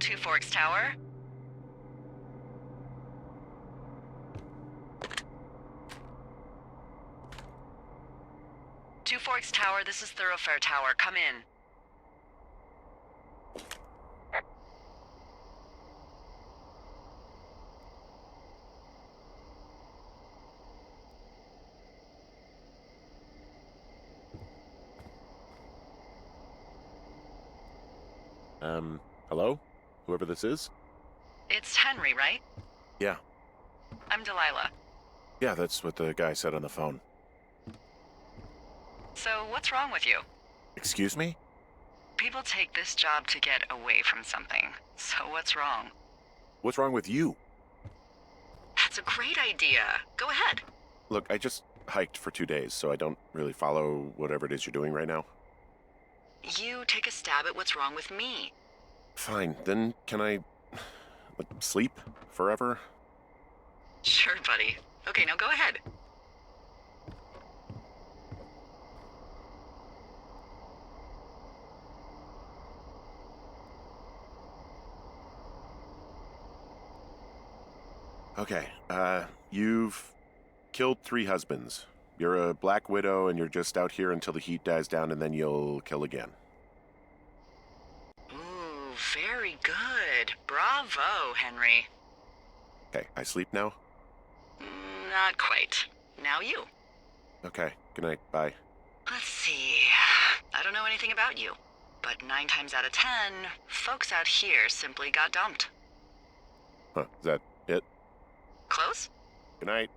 Two Forks Tower. Two Forks Tower, this is Thoroughfare Tower. Come in. Hello? Whoever this is? It's Henry, right? Yeah. I'm Delilah. Yeah, that's what the guy said on the phone. So, what's wrong with you? Excuse me? People take this job to get away from something. So what's wrong? What's wrong with you? That's a great idea. Go ahead. Look, I just hiked for 2 days, so I don't really follow whatever it is you're doing right now. You take a stab at what's wrong with me. Fine, then can I, sleep forever? Sure, buddy. Okay, now go ahead. Okay, you've killed 3 husbands. You're a black widow and you're just out here until the heat dies down and then you'll kill again. Ooh, very good. Bravo, Henry. Okay, I sleep now? Not quite. Now you. Okay, good night, bye. Let's see. I don't know anything about you, but 9 times out of 10, folks out here simply got dumped. Huh, is that it? Close? Good night.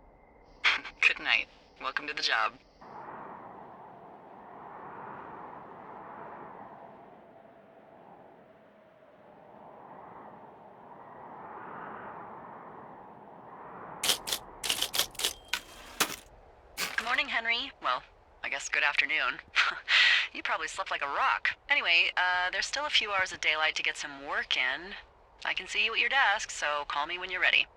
Good night. Welcome to the job. Good morning, Henry. Well, I guess good afternoon. You probably slept like a rock. Anyway, there's still a few hours of daylight to get some work in. I can see you at your desk, so call me when you're ready.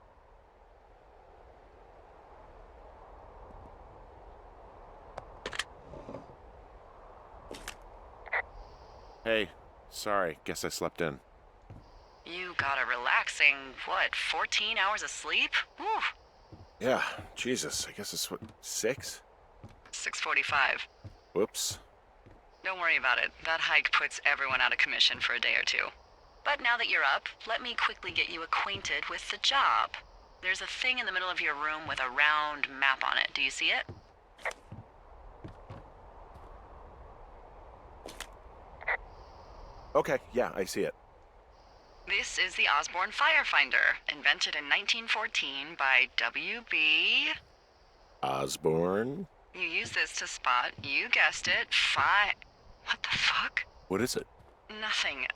Hey, sorry, guess I slept in. You got a relaxing, 14 hours of sleep? Whew. Yeah, Jesus, I guess it's 6? 6:45. Whoops. Don't worry about it. That hike puts everyone out of commission for a day or two. But now that you're up, let me quickly get you acquainted with the job. There's a thing in the middle of your room with a round map on it. Do you see it? Okay, yeah, I see it. This is the Osborne Firefinder, invented in 1914 by W.B. Osborne? You use this to spot, you guessed it, What the fuck? What is it? Nothing.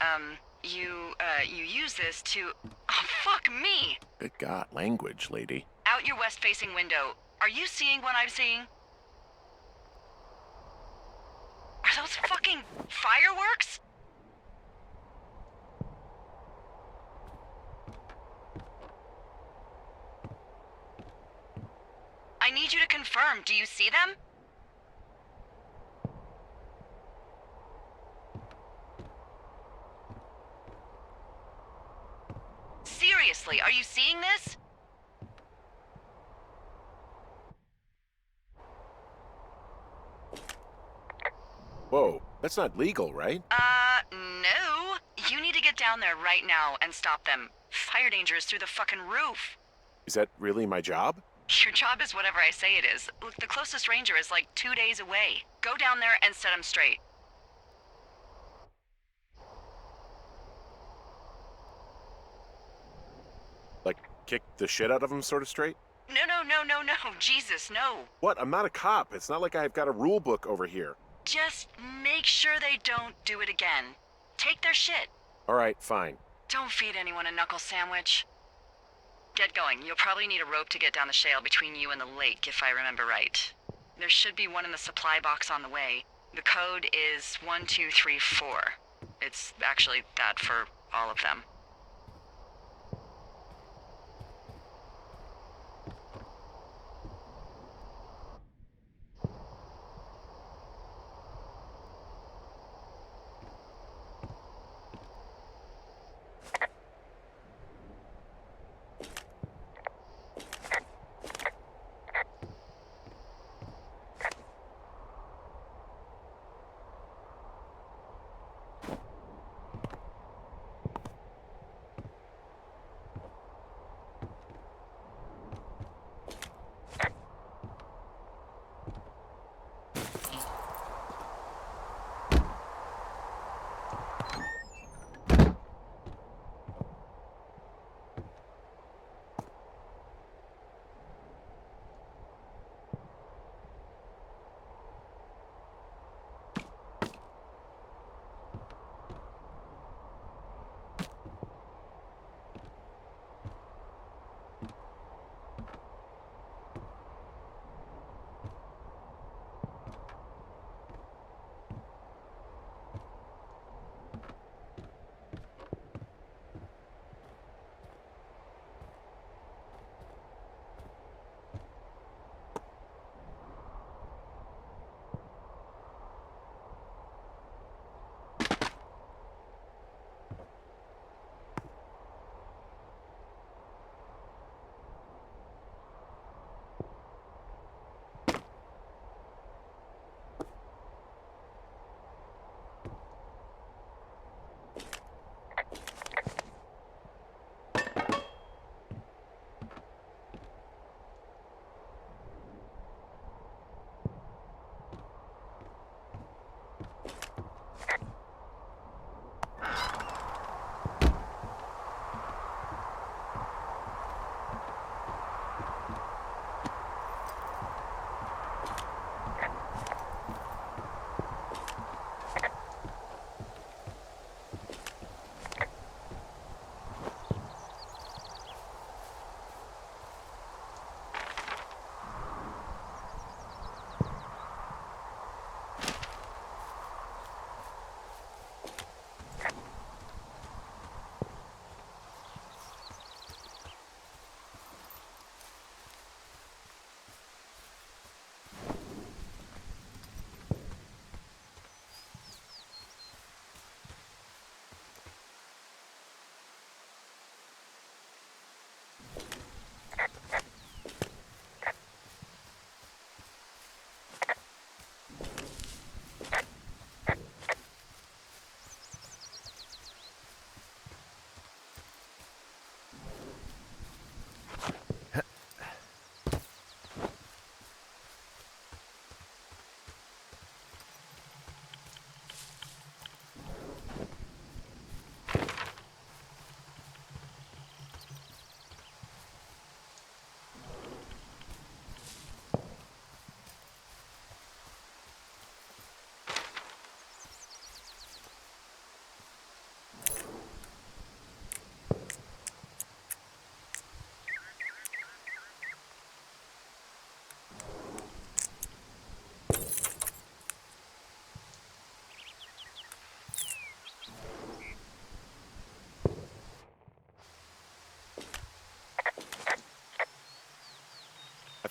You use this to... Oh, fuck me! Good God, language, lady. Out your west-facing window. Are you seeing what I'm seeing? Are those fucking fireworks? I need you to confirm. Do you see them? Seriously, are you seeing this? Whoa, that's not legal, right? No. You need to get down there right now and stop them. Fire danger is through the fucking roof. Is that really my job? Your job is whatever I say it is. Look, the closest ranger is like 2 days away. Go down there and set him straight. Like, kick the shit out of him sort of straight? No. Jesus, no. What? I'm not a cop. It's not like I've got a rule book over here. Just make sure they don't do it again. Take their shit. All right, fine. Don't feed anyone a knuckle sandwich. Get going. You'll probably need a rope to get down the shale between you and the lake, if I remember right. There should be one in the supply box on the way. The code is 1234. It's actually that for all of them.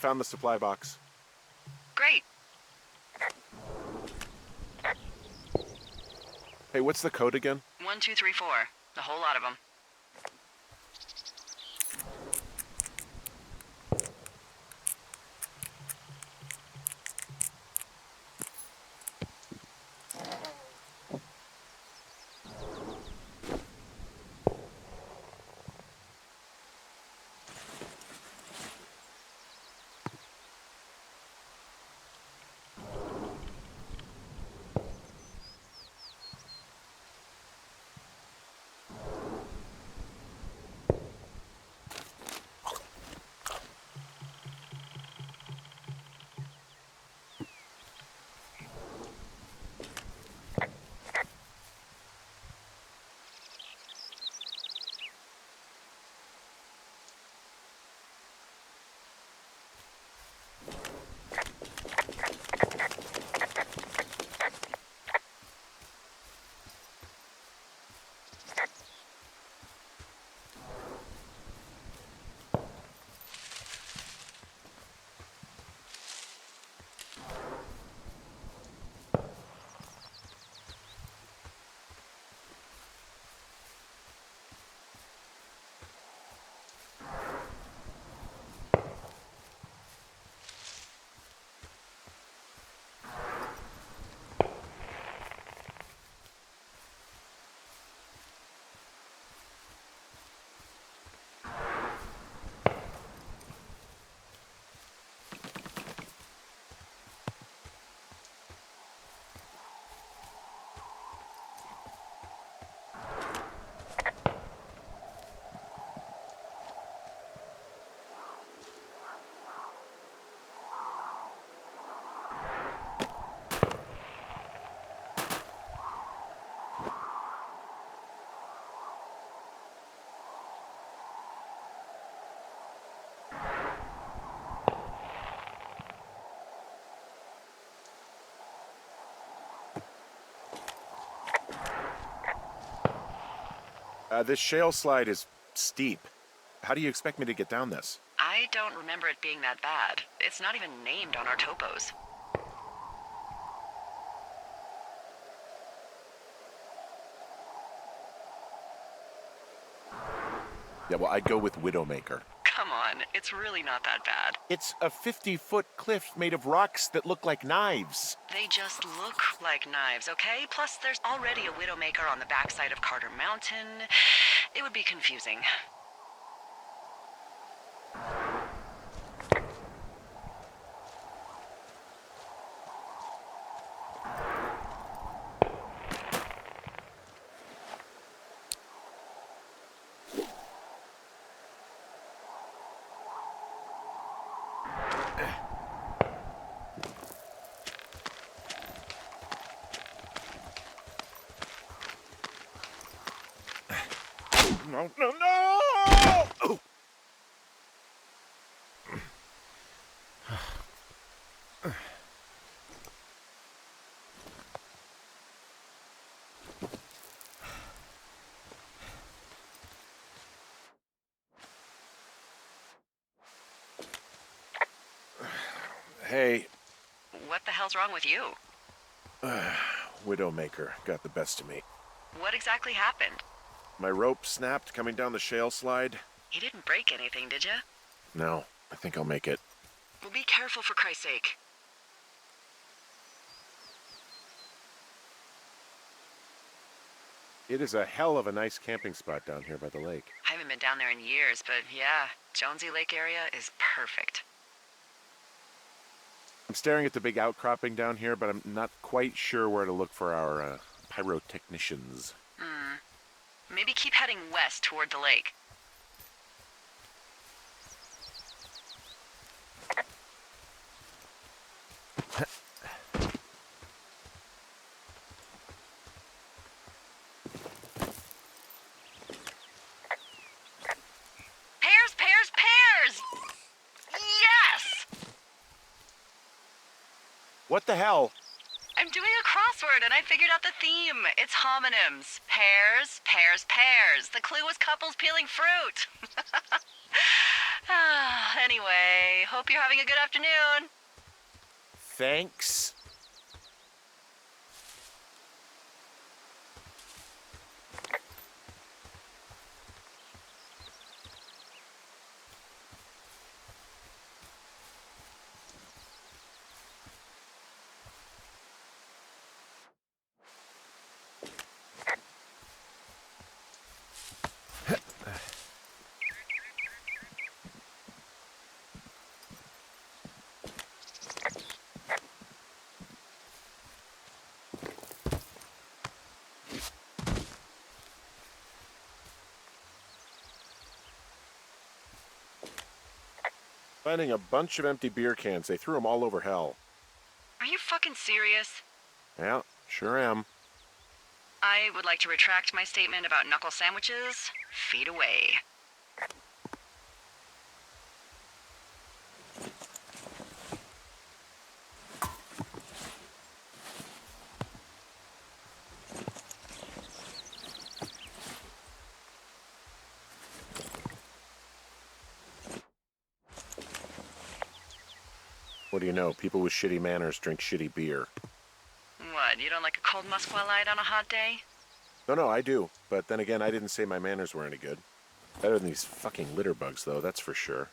found the supply box. Great. Hey, what's the code again? 1234. A whole lot of them. This shale slide is steep. How do you expect me to get down this? I don't remember it being that bad. It's not even named on our topos. Yeah, well, I'd go with Widowmaker. Come on, it's really not that bad. It's a 50-foot cliff made of rocks that look like knives. They just look like knives, okay? Plus, there's already a Widowmaker on the backside of Carter Mountain. It would be confusing. No, no, no! Oh. Hey. What the hell's wrong with you? Widowmaker got the best of me. What exactly happened? My rope snapped coming down the shale slide. You didn't break anything, did you? No, I think I'll make it. Well, be careful for Christ's sake. It is a hell of a nice camping spot down here by the lake. I haven't been down there in years, but yeah, Jonesy Lake area is perfect. I'm staring at the big outcropping down here, but I'm not quite sure where to look for our pyrotechnicians. Maybe keep heading west toward the lake. Pears, pears, pears! Yes! What the hell? I'm doing a crossword and I figured out the theme. It's homonyms. Pears, pears, pears. The clue was couples peeling fruit. Anyway, hope you're having a good afternoon. Thanks. Finding a bunch of empty beer cans. They threw them all over hell. Are you fucking serious? Yeah, sure am. I would like to retract my statement about knuckle sandwiches. Feet away. What do you know? People with shitty manners drink shitty beer. What, you don't like a cold Musqua Light on a hot day? No, I do. But then again, I didn't say my manners were any good. Better than these fucking litter bugs, though, that's for sure.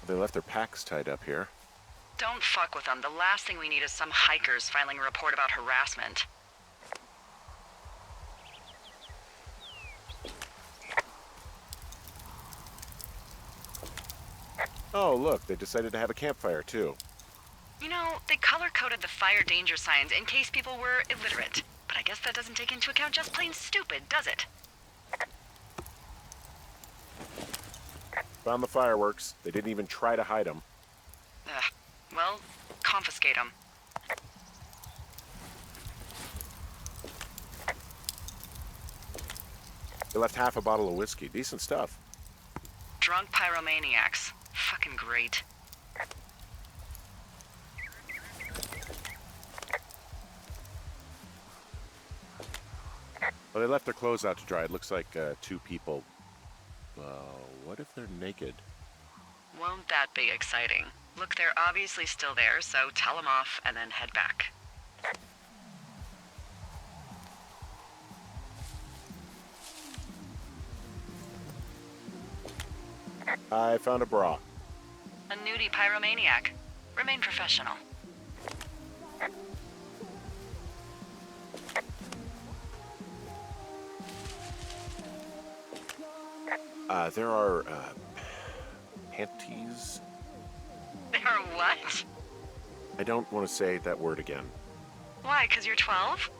They left their packs tied up here. Don't fuck with them. The last thing we need is some hikers filing a report about harassment. Oh, look, they decided to have a campfire, too. You know, they color-coded the fire danger signs in case people were illiterate. But I guess that doesn't take into account just plain stupid, does it? Found the fireworks. They didn't even try to hide them. Ugh. Well, confiscate them. They left half a bottle of whiskey. Decent stuff. Drunk pyromaniacs. Fucking great. Well, they left their clothes out to dry. It looks like two people. What if they're naked? Won't that be exciting? Look, they're obviously still there, so tell them off and then head back. I found a bra. A nudie pyromaniac. Remain professional. There are, panties? They're what? I don't want to say that word again. Why, 'cause you're 12?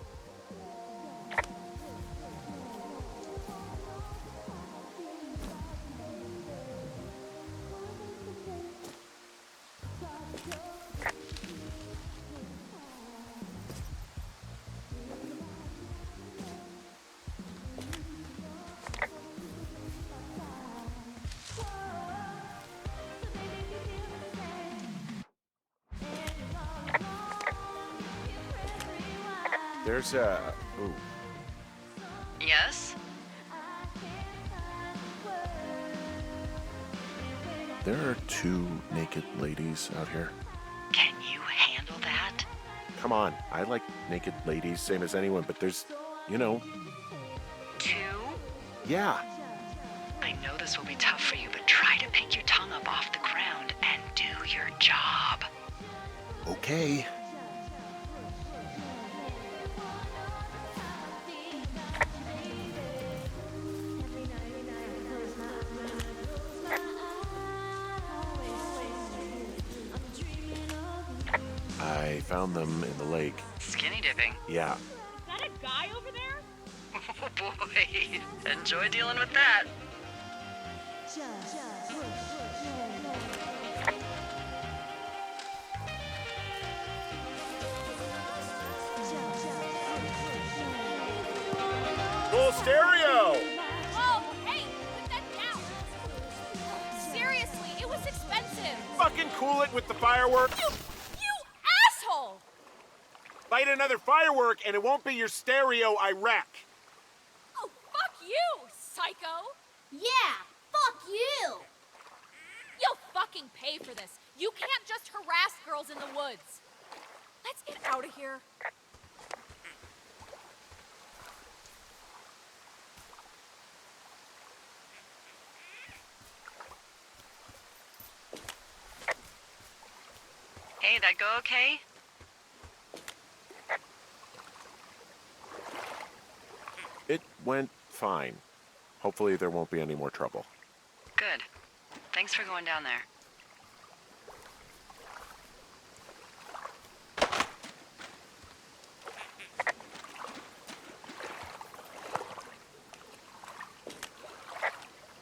There's a... Ooh. Yes? There are two naked ladies out here. Can you handle that? Come on, I like naked ladies, same as anyone, but there's, you know... Two? Yeah. I know this will be tough for you, but try to pick your tongue up off the ground and do your job. Okay. I found them in the lake. Skinny dipping. Yeah. Is that a guy over there? Oh boy, enjoy dealing with that. Full stereo! Whoa, hey, put that down. Seriously, it was expensive. Fucking cool. fool it with the firework? You asshole! Light another firework and it won't be your stereo I wreck. Oh, fuck you, psycho! Yeah, fuck you! You'll fucking pay for this. You can't just harass girls in the woods. Let's get out of here. Hey, that go okay? It went fine. Hopefully there won't be any more trouble. Good. Thanks for going down there.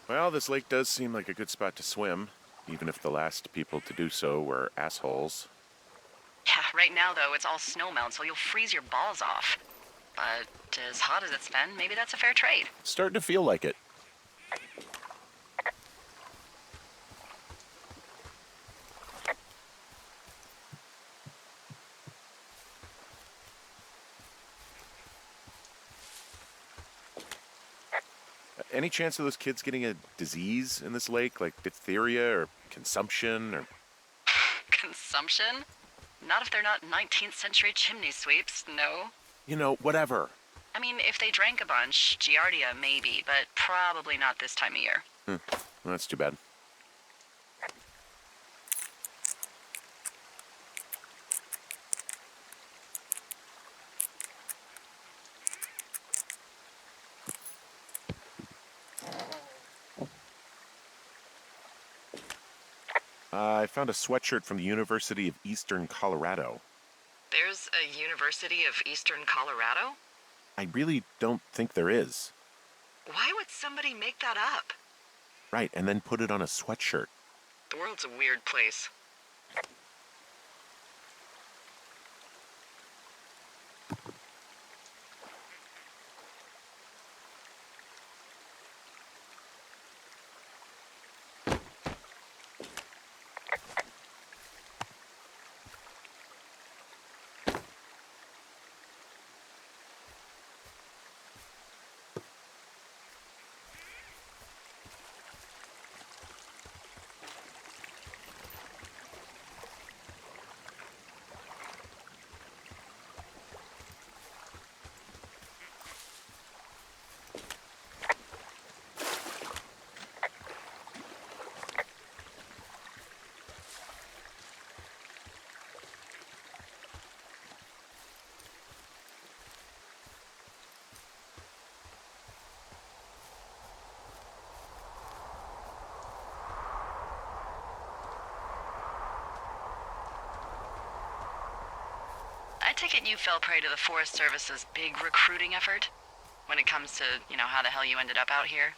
Well, this lake does seem like a good spot to swim, even if the last people to do so were assholes. Yeah, right now, though, it's all snowmelt, so you'll freeze your balls off. But as hot as it's been, maybe that's a fair trade. Starting to feel like it. Any chance of those kids getting a disease in this lake, like diphtheria or consumption or... Consumption? Not if they're not 19th century chimney sweeps, no. You know, whatever. I mean, if they drank a bunch, Giardia maybe, but probably not this time of year. Well, that's too bad. I found a sweatshirt from the University of Eastern Colorado. There's a University of Eastern Colorado? I really don't think there is. Why would somebody make that up? Right, and then put it on a sweatshirt. The world's a weird place. I take it you fell prey to the Forest Service's big recruiting effort? When it comes to, how the hell you ended up out here?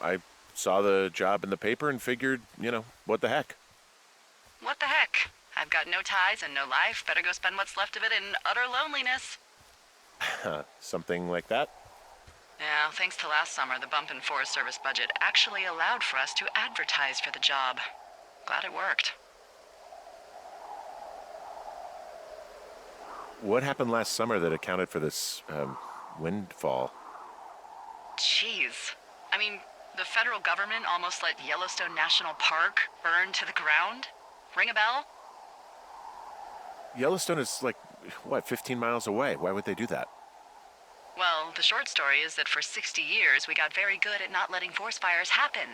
I saw the job in the paper and figured, what the heck. What the heck? I've got no ties and no life. Better go spend what's left of it in utter loneliness. Something like that? Yeah, thanks to last summer, the bump in Forest Service budget actually allowed for us to advertise for the job. Glad it worked. What happened last summer that accounted for this, windfall? Jeez. I mean, the federal government almost let Yellowstone National Park burn to the ground? Ring a bell? Yellowstone is 15 miles away. Why would they do that? Well, the short story is that for 60 years, we got very good at not letting forest fires happen.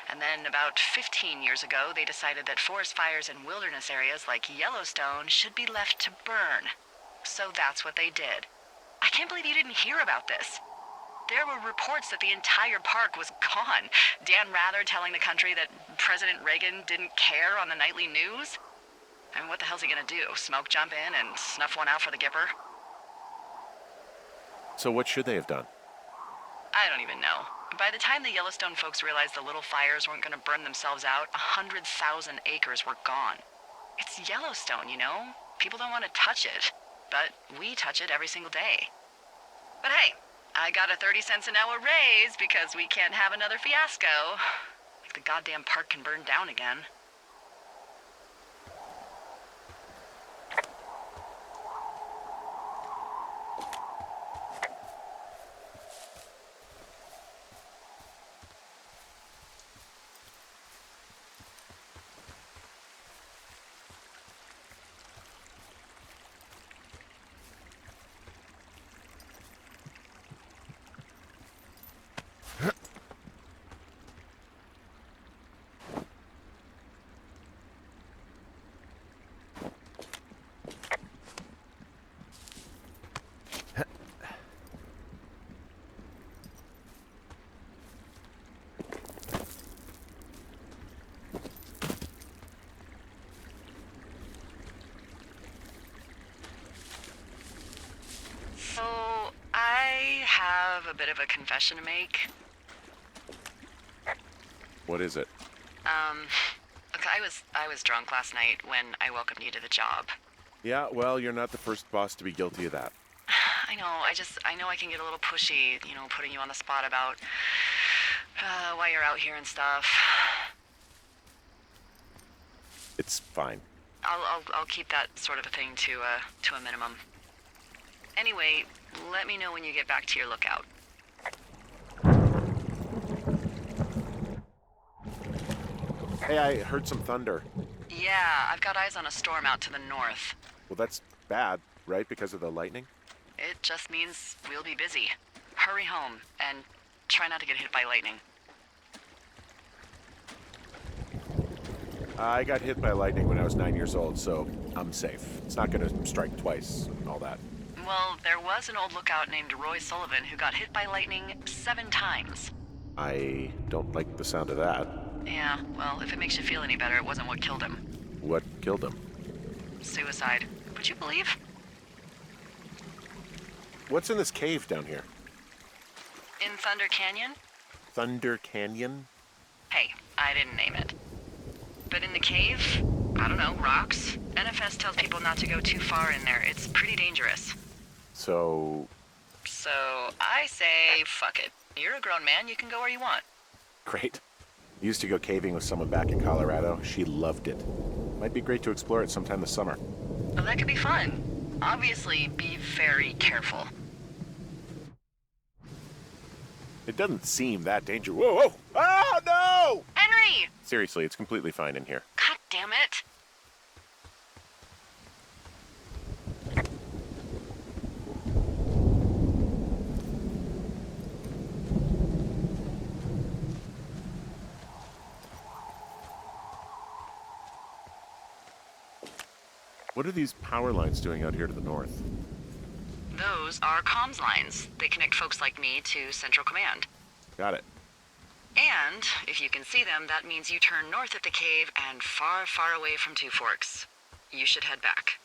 And then about 15 years ago, they decided that forest fires in wilderness areas like Yellowstone should be left to burn. So that's what they did. I can't believe you didn't hear about this. There were reports that the entire park was gone. Dan Rather telling the country that President Reagan didn't care on the nightly news. I mean, what the hell's he gonna do? Smoke jump in and snuff one out for the Gipper? So what should they have done? I don't even know. By the time the Yellowstone folks realized the little fires weren't gonna burn themselves out, 100,000 acres were gone. It's Yellowstone, People don't want to touch it. But we touch it every single day. But hey, I got a 30 cents an hour raise because we can't have another fiasco. Like the goddamn park can burn down again. So, I have a bit of a confession to make. What is it? Look, I was drunk last night when I welcomed you to the job. Yeah, well, you're not the first boss to be guilty of that. I know, I know I can get a little pushy, putting you on the spot about why you're out here and stuff. It's fine. I'll keep that sort of a thing to a minimum. Anyway, let me know when you get back to your lookout. Hey, I heard some thunder. Yeah, I've got eyes on a storm out to the north. Well, that's bad, right? Because of the lightning? It just means we'll be busy. Hurry home, and try not to get hit by lightning. I got hit by lightning when I was 9 years old, so I'm safe. It's not gonna strike twice and all that. Well, there was an old lookout named Roy Sullivan who got hit by lightning 7 times. I don't like the sound of that. Yeah, well, if it makes you feel any better, it wasn't what killed him. What killed him? Suicide. Would you believe? What's in this cave down here? In Thunder Canyon? Thunder Canyon? Hey, I didn't name it. But in the cave, I don't know, rocks. NFS tells people not to go too far in there. It's pretty dangerous. So I say, fuck it. You're a grown man, you can go where you want. great. Used to go caving with someone back in Colorado. She loved it. Might be great to explore it sometime this summer. Well, that could be fun. Obviously, be very careful. It doesn't seem that dangerous. Whoa, whoa! Oh, no! Henry! Seriously, it's completely fine in here. God damn it. What are these power lines doing out here to the north? Those are comms lines. They connect folks like me to Central Command. Got it. And, if you can see them, that means you turn north at the cave and far, far away from Two Forks. You should head back.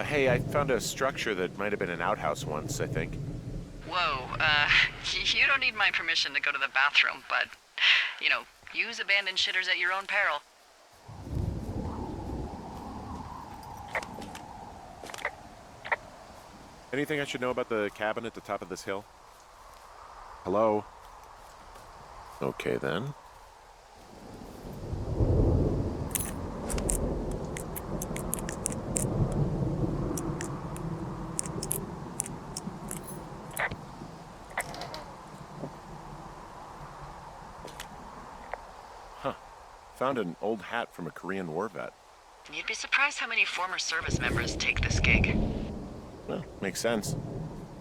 Hey, I found a structure that might have been an outhouse once, I think. Whoa, you don't need my permission to go to the bathroom, but, use abandoned shitters at your own peril. Anything I should know about the cabin at the top of this hill? Hello? Okay, then. Found an old hat from a Korean War vet. You'd be surprised how many former service members take this gig. Well, makes sense.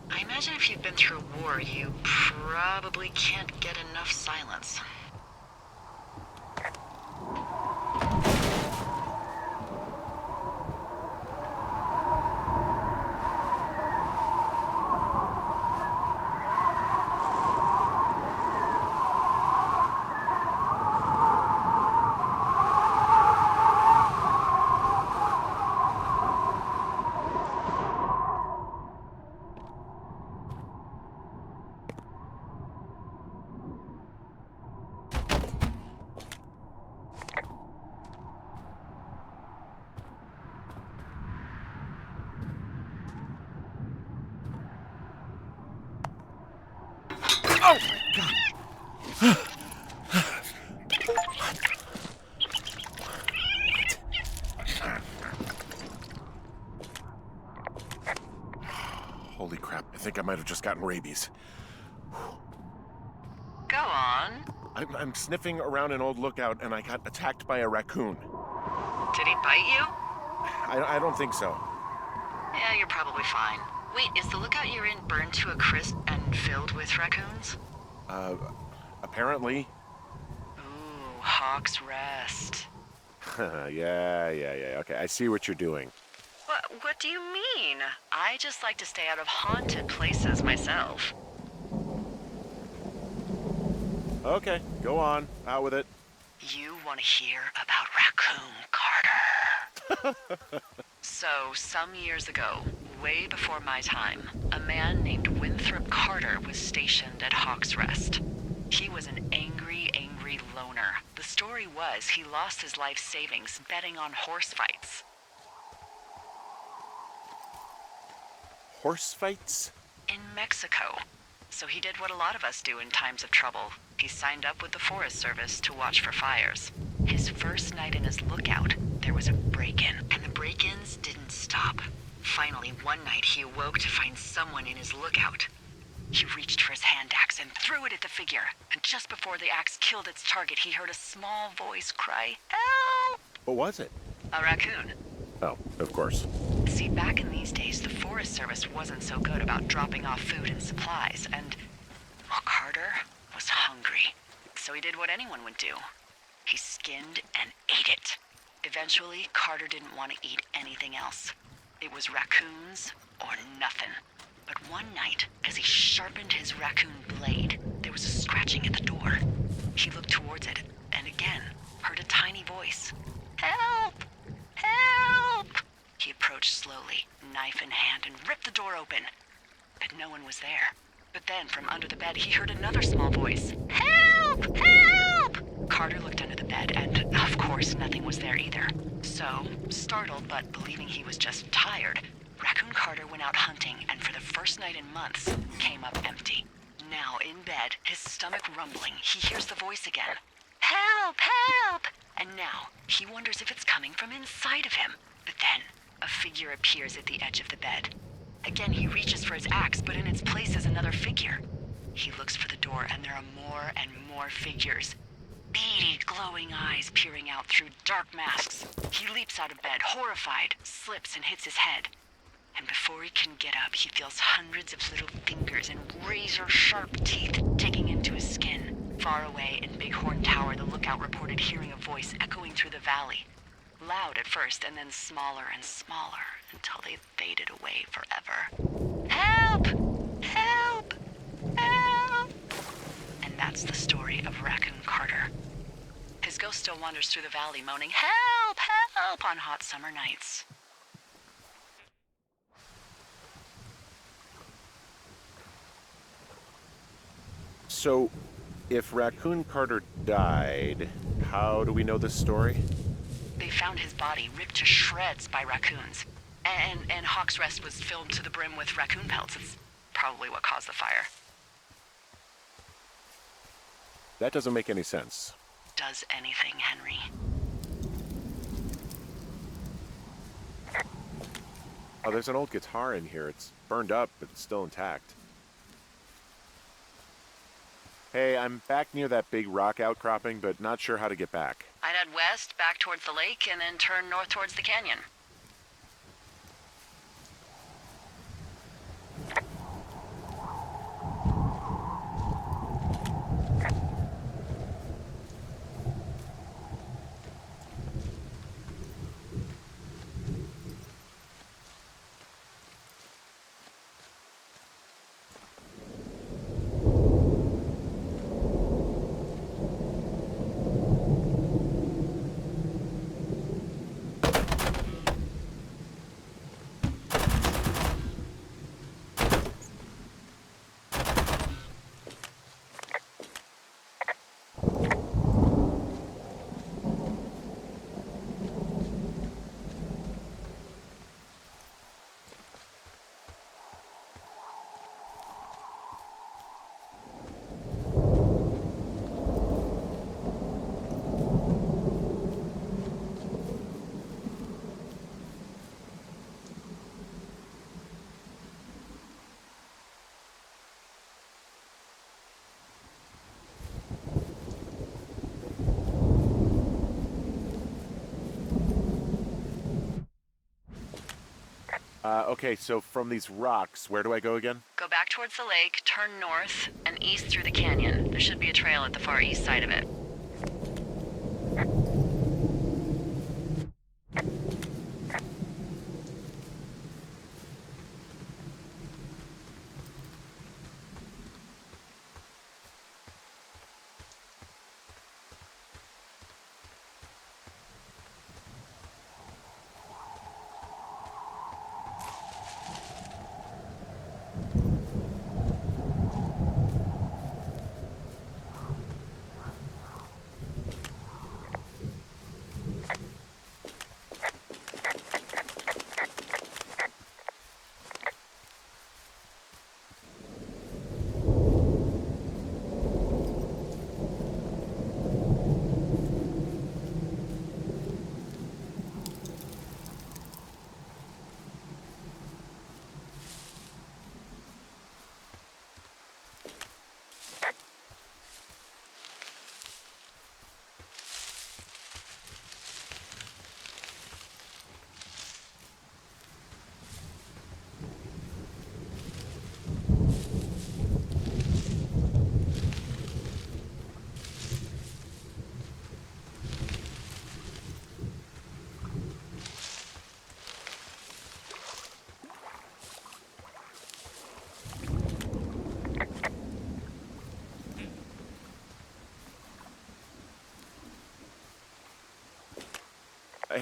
I imagine if you've been through war, you probably can't get enough silence. Oh my god! Holy crap, I think I might have just gotten rabies. Go on. I'm sniffing around an old lookout and I got attacked by a raccoon. Did he bite you? I don't think so. Yeah, you're probably fine. Wait, is the lookout you're in burned to a crisp and filled with raccoons? Apparently. Ooh, Hawk's Rest. Yeah. Okay, I see what you're doing. What do you mean? I just like to stay out of haunted places myself. Okay, go on. Out with it. You want to hear about Raccoon Carter? So, some years ago, way before my time, a man named Winthrop Carter was stationed at Hawk's Rest. He was an angry loner. The story was he lost his life savings betting on horse fights. Horse fights? In Mexico. So he did what a lot of us do in times of trouble. He signed up with the Forest Service to watch for fires. His first night in his lookout, there was a break-in, and the break-ins didn't stop. Finally, one night he awoke to find someone in his lookout. He reached for his hand axe and threw it at the figure, and just before the axe killed its target, he heard a small voice cry, "Help!" What was it? A raccoon. Oh, of course. See, back in these days, the Forest Service wasn't so good about dropping off food and supplies, and, well, Carter was hungry. So he did what anyone would do. He skinned and ate it. Eventually, Carter didn't want to eat anything else. It was raccoons or nothing. But one night, as he sharpened his raccoon blade, there was a scratching at the door. He looked towards it, and again, heard a tiny voice. "Help! Help!" He approached slowly, knife in hand, and ripped the door open. But no one was there. But then, from under the bed, he heard another small voice. "Help! Help!" Carter looked under the bed, and, of course, nothing was there either. So, startled but believing he was just tired, Raccoon Carter went out hunting, and for the first night in months, came up empty. Now, in bed, his stomach rumbling, he hears the voice again. "Help! Help!" And now, he wonders if it's coming from inside of him. But then, a figure appears at the edge of the bed. Again, he reaches for his axe, but in its place is another figure. He looks for the door, and there are more and more figures. Beady, glowing eyes peering out through dark masks. He leaps out of bed, horrified, slips and hits his head. And before he can get up, he feels hundreds of little fingers and razor-sharp teeth digging into his skin. Far away in Bighorn Tower, the lookout reported hearing a voice echoing through the valley. Loud at first, and then smaller and smaller, until they faded away forever. "Help! Help! Help!" And that's the story of Raccoon Carter. His ghost still wanders through the valley, moaning, "Help! Help!" on hot summer nights. So, if Raccoon Carter died, how do we know this story? They found his body ripped to shreds by raccoons. And Hawk's Rest was filled to the brim with raccoon pelts. It's probably what caused the fire. That doesn't make any sense. Does anything, Henry? Oh, there's an old guitar in here. It's burned up, but it's still intact. Hey, I'm back near that big rock outcropping, but not sure how to get back. I'd head west, back towards the lake, and then turn north towards the canyon. Okay, so from these rocks, where do I go again? Go back towards the lake, turn north, and east through the canyon. There should be a trail at the far east side of it.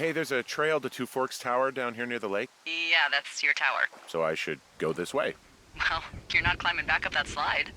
Hey, there's a trail to Two Forks Tower down here near the lake, Yeah, that's your tower. so I should go this way. Well, you're not climbing back up that slide.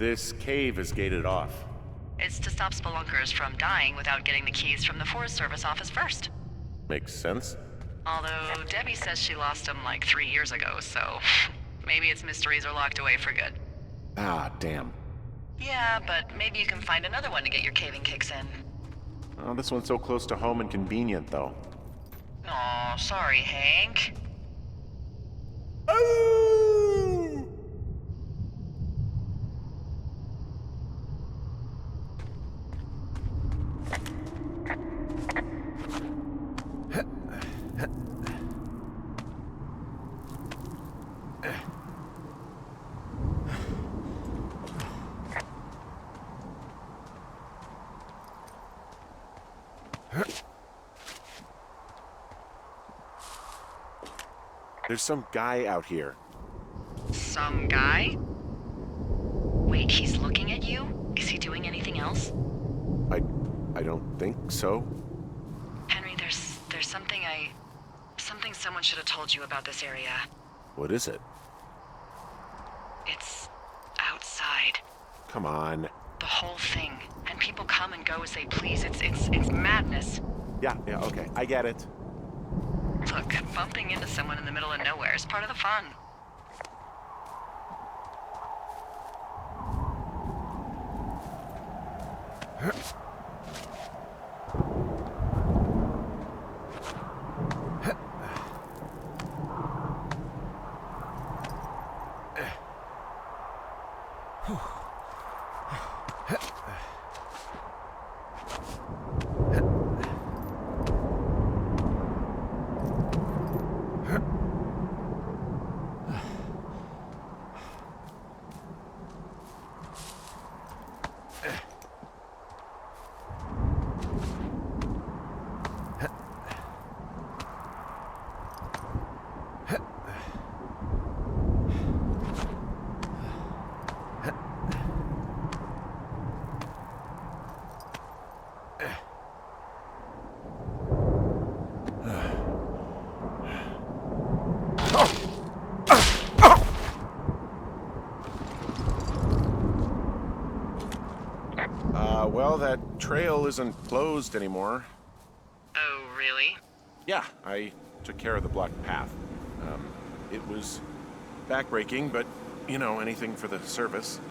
this cave is gated off. It's to stop spelunkers from dying without getting the keys from the Forest Service office first. Makes sense. Although Debbie says she lost them like 3 years ago, so maybe its mysteries are locked away for good. Ah, damn. Yeah, but maybe you can find another one to get your caving kicks in. Oh, this one's so close to home and convenient, though. Aw, sorry, Hank. There's some guy out here. Some guy? Wait, he's looking at you? Is he doing anything else? I don't think so. Henry, there's something someone should have told you about this area. What is it? It's outside. Come on. The whole thing. And people come and go as they please. It's madness. Yeah, okay. I get it. Look, bumping into someone in the middle of nowhere is part of the fun. Well, that trail isn't closed anymore. Oh, really? Yeah, I took care of the blocked path. It was backbreaking, but, anything for the service.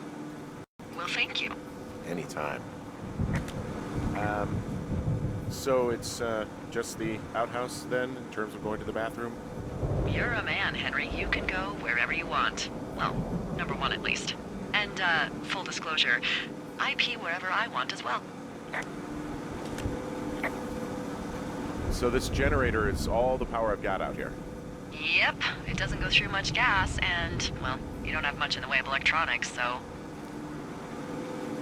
Well, thank you. Anytime. So it's just the outhouse then, in terms of going to the bathroom? You're a man, Henry. You can go wherever you want. Well, number one at least. And, full disclosure, I pee wherever I want as well. So this generator is all the power I've got out here. Yep, it doesn't go through much gas, and, well, you don't have much in the way of electronics, so...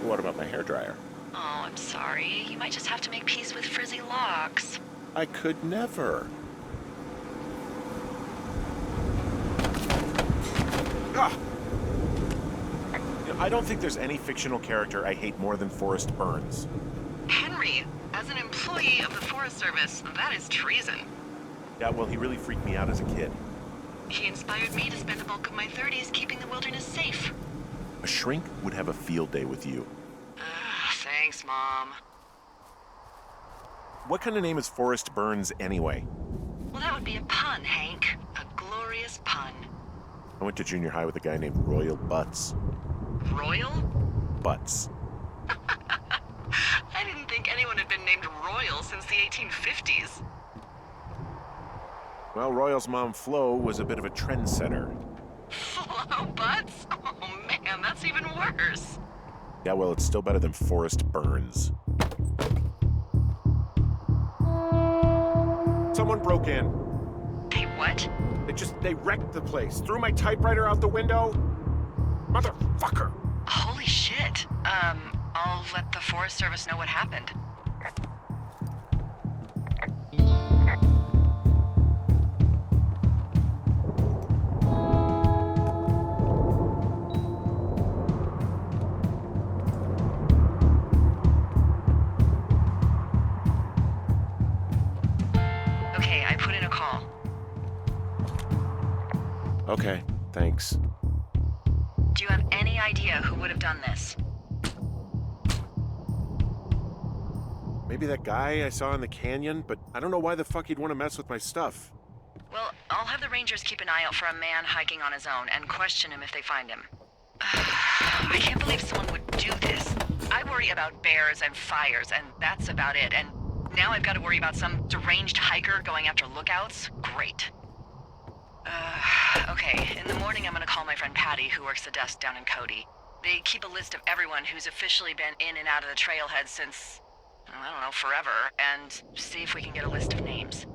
What about my hairdryer? Oh, I'm sorry. You might just have to make peace with frizzy locks. I could never. Ah! I don't think there's any fictional character I hate more than Forrest Burns. Henry, as an employee of the Forest Service, that is treason. Yeah, well, he really freaked me out as a kid. He inspired me to spend the bulk of my 30s keeping the wilderness safe. A shrink would have a field day with you. Thanks, Mom. What kind of name is Forrest Burns anyway? Well, that would be a pun, Hank. A glorious pun. I went to junior high with a guy named Royal Butts. Royal? Butts. I didn't think anyone had been named Royal since the 1850s. Well, Royal's mom, Flo, was a bit of a trendsetter. Flo Butts? Oh man, that's even worse. Yeah, well, it's still better than Forrest Burns. Someone broke in. They what? They wrecked the place. Threw my typewriter out the window. Motherfucker. Holy shit. I'll let the Forest Service know what happened. Okay, I put in a call. Okay, thanks. Do you have any idea who would have done this? Maybe that guy I saw in the canyon, but I don't know why the fuck he'd want to mess with my stuff. Well, I'll have the Rangers keep an eye out for a man hiking on his own and question him if they find him. I can't believe someone would do this. I worry about bears and fires, and that's about it. And now I've got to worry about some deranged hiker going after lookouts? Great. Okay, in the morning I'm gonna call my friend Patty, who works the desk down in Cody. They keep a list of everyone who's officially been in and out of the trailhead since, I don't know, forever, and see if we can get a list of names.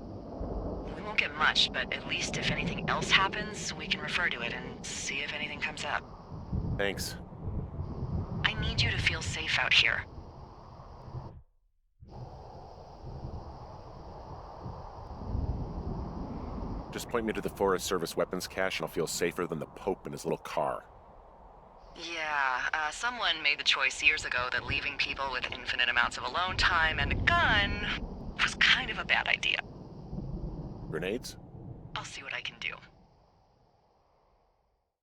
We won't get much, but at least if anything else happens, we can refer to it and see if anything comes up. Thanks. I need you to feel safe out here. Just point me to the Forest Service weapons cache and I'll feel safer than the Pope in his little car. Yeah, someone made the choice years ago that leaving people with infinite amounts of alone time and a gun was kind of a bad idea. Grenades? I'll see what I can do.